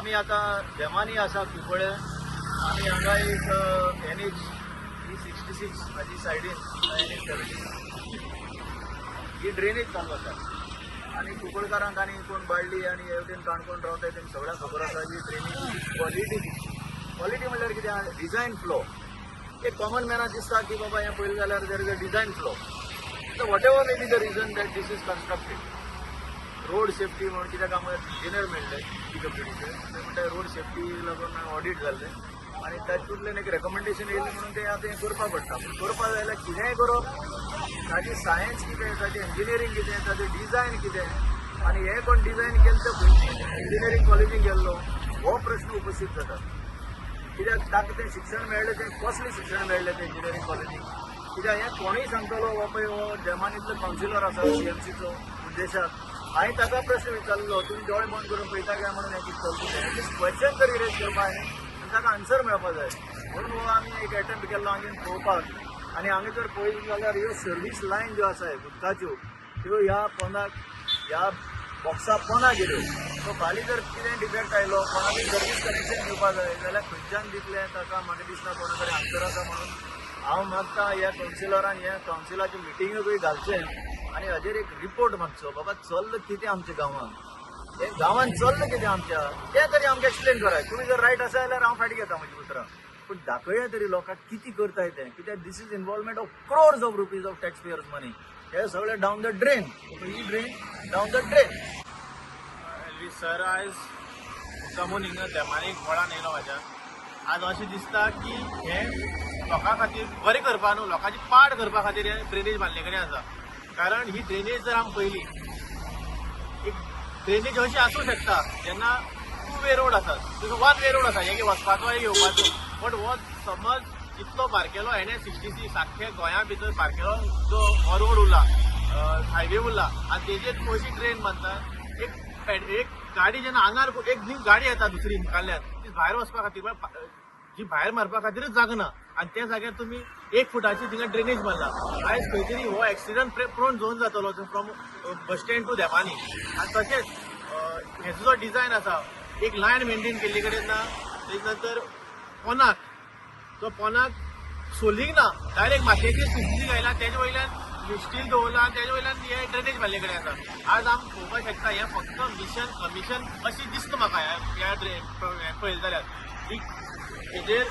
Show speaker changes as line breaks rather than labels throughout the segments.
आम्ही आता देमानी आसा कुंकळे आम्ही हांगा एक NH 366 हाजी सायडीन NH 70 ही ड्रेनेज चालू आसा आणि कुंकळकारांक आनी कोण बाळ्ळी आनी हे वटेन काणकोण रावता तेंकां सगळ्यांक खबर आसा की ड्रेनेज क्वॉलिटी म्हणल्यार कितें डिझायन फ्लो एक कॉमन मॅनाक दिसता की बाबा हें पळयलें जाल्यार there is a design flow so whatever may be the reason that this is constructed road safety म्हणून कित्याक आमकां इंजिनियर मेळ्ळे PWDचे ते म्हणटा रोड सेफ्टी लागून ऑडिट जाल्ले आनी तातूंतल्यान एक रेकमेंडेशन येयल्लें म्हणून ते आतां हें करपा पडटा पूण करपा जाय जाल्यार कितेंय करप ताची सायन्स कितें ताचें इंजिनियरींग कितें ताचें डिझायन कितें आनी हे कोण डिझायन केलें ते खंयची इंजिनियरींग कॉलेजीक गेल्लो हो प्रश्न उपस्थित जाता कित्याक ताका तें शिक्षण मेळ्ळें तें कसलें शिक्षण मेळ्ळें तें इंजिनियरींग कॉलेजीक कित्याक हें कोणूय सांगतलो हो पळय हो देमानीतलो कावन्सिलर आसा CMCचो उद्देशाक हांवें ताका प्रश्न विचारलो तुमी दोळे बंद करून पळयता काय म्हणून हें कितें क्वेश्चन तरी रेज करपा हांवें आनी ताका आन्सर मेळपा जाय म्हणून हो आमी एक एटेम्प्ट केल्लो हांगेन पळोवपाक आनी हांवें जर पळयलें जाल्यार ह्यो सर्वीस लायन ज्यो आसाय उदकाच्यो त्यो ह्या पोंदाक ह्या बॉक्सा पोंदा गेल्यो सो फाल्यां जर कितें डिफेक्ट आयलो कोणाकय सर्वीस कनेक्शन दिवपा जाय जाल्यार खंयच्यान दितलें ताका म्हाका दिसता कोणा कडेन आन्सर आसा म्हणून हांव मागता ह्या कावन्सिलरान ह्या कावन्सिलाच्या मिटिंगूय घालचें आनी हाजेर एक रिपोर्ट मागचो बाबा चल्ल कितें आमच्या गांवांत हे गांवांत चल्ल कितें आमच्या तें तरी आमकां एक्सप्लेन कराय तुमी जर रायट आसा जाल्यार हांव फाटीं घेता म्हजी उतरां पूण दाखया तरी लोकांक कितें करताय तें कित्याक this is involvement of crores of rupees of taxpayers money हे सगळें डावन द ड्रेन ही drain down the drain
sir आज मुद्दामून हिंगा देमानीक वळान येयलो म्हाज्या आज अशें दिसता की हे लोकां खातीर बरें करपा न्हू लोकांची पाड करपा खातीर हे ड्रेनेज बांदले कडेन आसा कारण ही ड्रेनेज जर आमी पयली एक ड्रेनेज अशी आसूं शकता जेन्ना 2 वे रोड आसात तुजो 1 वे रोड आसा हे वचपाचो येवपाचो बट हो समज इतलो बारकेलो NH 66 आख्ख्या गोंया भितर बारकेलो जो हो रोड उरला हायवे उरला आनी तेजेर अशी ड्रेन बांदता एक गाडी जेन्ना आंगार एक गाडी येता दुसरी मुखाल्ल्यान ती भायर वचपा खातीर जी भायर मारपा खातीरच जागा ना आनी त्या जाग्यार तुमी 1 फुटाची थिंगा ड्रेनेज बांदला आयज खंय तरी हो एक्सिडंट प्रोन झोन जातलो फ्रॉम बस स्टँड टू देमानी आनी तशेंच हेचो जो डिझायन आसा एक लायन मेंटेन केल्ली कडेन ना तेज नंतर पोनाक सोलींग ना डायरेक्ट मातयेचेर सिस्टीम घायला तेजे वयल्यान स्टील दवरला आनी तेजे वयल्यान हे ड्रेनेज बांदले कडेन आसा आज आमी पळोवपाक शकता हें फक्त मिशन कमिशन अशी दिसता म्हाका ह्या पळयलें जाल्यार हेजेर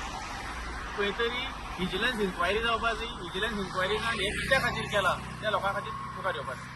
खंय तरी विजिलन्स इन्क्वायरी जावपाक जाय विजिलन्स इन्क्वायरीन हे कित्या खातीर केला त्या लोकां खातीर मुखार येवपाक